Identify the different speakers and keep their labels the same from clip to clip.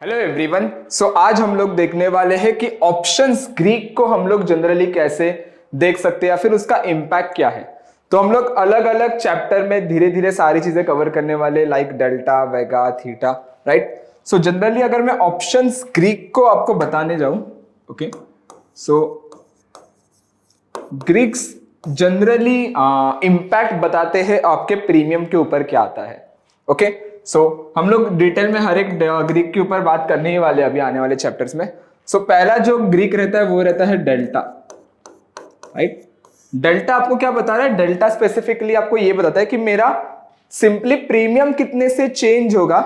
Speaker 1: Hello everyone. सो आज हम लोग देखने वाले हैं कि ऑप्शंस ग्रीक को हम लोग जनरली कैसे देख सकते हैं या फिर उसका इम्पैक्ट क्या है। तो हम लोग अलग अलग चैप्टर में धीरे धीरे सारी चीजें कवर करने वाले, लाइक डेल्टा, वेगा, थीटा, राइट। सो जनरली अगर मैं ऑप्शंस ग्रीक को आपको बताने जाऊं, ओके, सो ग्रीक्स जनरली इम्पैक्ट बताते हैं आपके प्रीमियम के ऊपर क्या आता है। ओके, सो हम लोग डिटेल में हर एक ग्रीक के ऊपर बात करने ही वाले अभी आने वाले चैप्टर्स में। सो पहला जो ग्रीक रहता है वो रहता है डेल्टा, राइट। डेल्टा आपको क्या बता रहा है? डेल्टा स्पेसिफिकली आपको ये बताता है कि मेरा सिंपली प्रीमियम कितने से चेंज होगा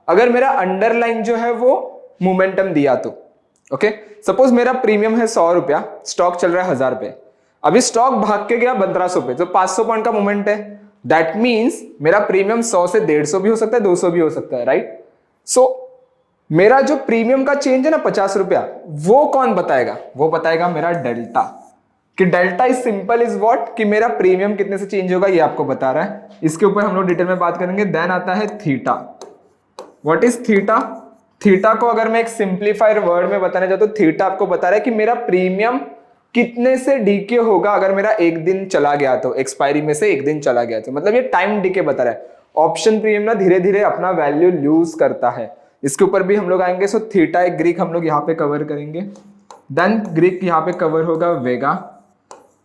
Speaker 1: अगर मेरा अंडरलाइन जो है वो मोमेंटम दिया तो। ओके, सपोज मेरा प्रीमियम है 100 रुपया, स्टॉक चल रहा है 1000 पे, अभी स्टॉक भाग के गया 1500 पे, तो 500 पॉइंट का मोमेंट है। दैट मीन्स मेरा प्रीमियम 100 से 150 भी हो सकता है, 200 भी हो सकता है, राइट। सो मेरा जो प्रीमियम का चेंज है ना 50 रुपया, वो कौन बताएगा? वो बताएगा मेरा डेल्टा। कि delta is simple is what, कि मेरा प्रीमियम कितने से चेंज होगा ये आपको बता रहा है। इसके ऊपर हम लोग डिटेल में बात करेंगे। देन आता है theta. What is theta? Theta को अगर मैं एक सिंप्लीफाइड वर्ड में बताना चाहता हूं तो थीटा आपको बता रहा है कि मेरा प्रीमियम कितने से डीके होगा अगर मेरा एक दिन चला गया तो, एक्सपायरी में से एक दिन चला गया तो, मतलब ये टाइम डीके बता रहा है। ऑप्शन प्रीमियम ना धीरे धीरे अपना वैल्यू लूज करता है, इसके ऊपर भी हम लोग आएंगे। सो थीटा एक ग्रीक हम लोग यहाँ पे कवर करेंगे। देन ग्रीक यहाँ पे कवर होगा वेगा।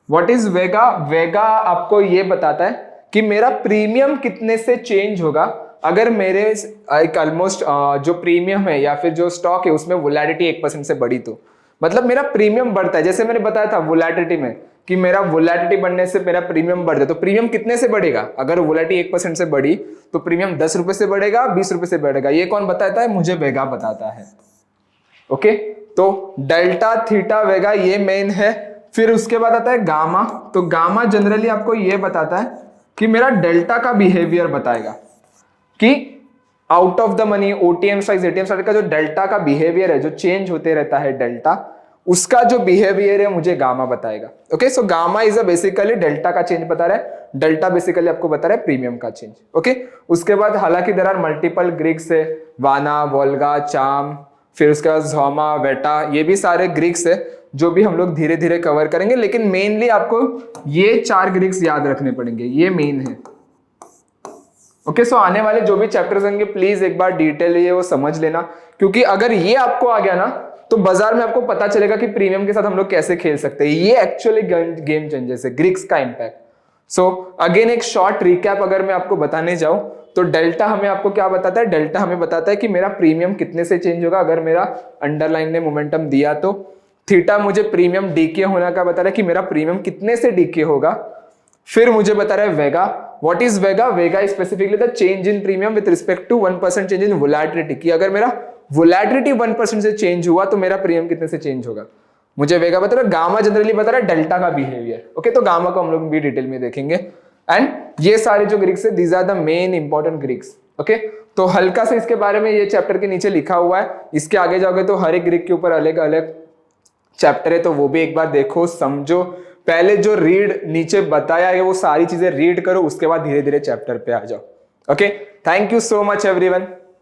Speaker 1: What is vega? वेगा आपको ये बताता है कि मेरा प्रीमियम कितने से चेंज होगा अगर मेरे एक ऑलमोस्ट जो प्रीमियम है या फिर जो स्टॉक है उसमें वोलेटिलिटी 1% से बढ़ी तो, मतलब मेरा प्रीमियम बढ़ता है। जैसे मैंने बताया था वोलेटिलिटी में कि मेरा वोलेटिलिटी बढ़ने से मेरा प्रीमियम बढ़ जाए, तो प्रीमियम कितने से बढ़ेगा? अगर वोलेटिलिटी 1% से बढ़ी तो प्रीमियम 10 रुपए से बढ़ेगा, 20 रुपए से बढ़ेगा। ये कौन बताता है? मुझे वेगा बताता है। ओके, तो डेल्टा, थीटा, वेगा ये मेन है। फिर उसके बाद आता है गामा। तो गामा जनरली आपको ये बताता है कि मेरा डेल्टा का बिहेवियर बताएगा कि out of the money, OTM strike, ATM strike का जो डेल्टा का बिहेवियर है, जो चेंज होते रहता है डेल्टा, उसका जो बिहेवियर है मुझे गामा बताएगा। Okay, so gamma is a basically delta का चेंज बता रहा है। डेल्टा बेसिकली आपको बता रहा है प्रीमियम का चेंज। ओके, उसके बाद हालांकि देयर आर मल्टीपल ग्रीक्स है, वाना, वोल्गा, चाम, फिर उसके बाद झोमा, वेटा, ये भी सारे ग्रीक्स है जो भी हम लोग धीरे धीरे कवर करेंगे। लेकिन मेनली आपको ये 4 ग्रीक्स याद रखने पड़ेंगे, ये मेन है। ओके, सो आने वाले जो भी चैप्टर्स होंगे प्लीज एक बार डिटेल ये वो समझ लेना, क्योंकि अगर ये आपको आ गया ना तो बाजार में आपको पता चलेगा कि प्रीमियम के साथ हम लोग कैसे खेल सकते हैं। ये एक्चुअली गेम चेंजर्स है, ग्रीक्स का इंपैक्ट। सो अगेन एक शॉर्ट रिकैप अगर मैं आपको बताने जाऊं तो डेल्टा हमें आपको क्या बताता है? डेल्टा हमें बताता है कि मेरा प्रीमियम कितने से चेंज होगा अगर मेरा अंडरलाइन ने मोमेंटम दिया तो। थीटा मुझे प्रीमियम डीके होने का बता रहा है कि मेरा प्रीमियम कितने से डीके होगा। फिर मुझे बता रहा है vega. What is vega? Vega is specifically the change in premium with respect to 1% change in volatility, कि अगर मेरा वोलेटिलिटी 1% से चेंज हुआ तो मेरा प्रीमियम कितने से चेंज होगा, मुझे वेगा बता रहा है। गामा जनरली बता रहा है डेल्टा का बिहेवियर। ओके, तो गामा को हम लोग भी डिटेल में देखेंगे। एंड ये सारे जो ग्रीक्स है these are the main important Greeks. Okay, तो हल्का से इसके बारे में ये चैप्टर के नीचे लिखा हुआ है, इसके आगे जाओगे तो हर एक ग्रीक के ऊपर अलग अलग चैप्टर है, तो वो भी एक बार देखो, समझो। पहले जो रीड नीचे बताया है वो सारी चीजें रीड करो, उसके बाद धीरे धीरे चैप्टर पे आ जाओ। Okay, thank you so much everyone.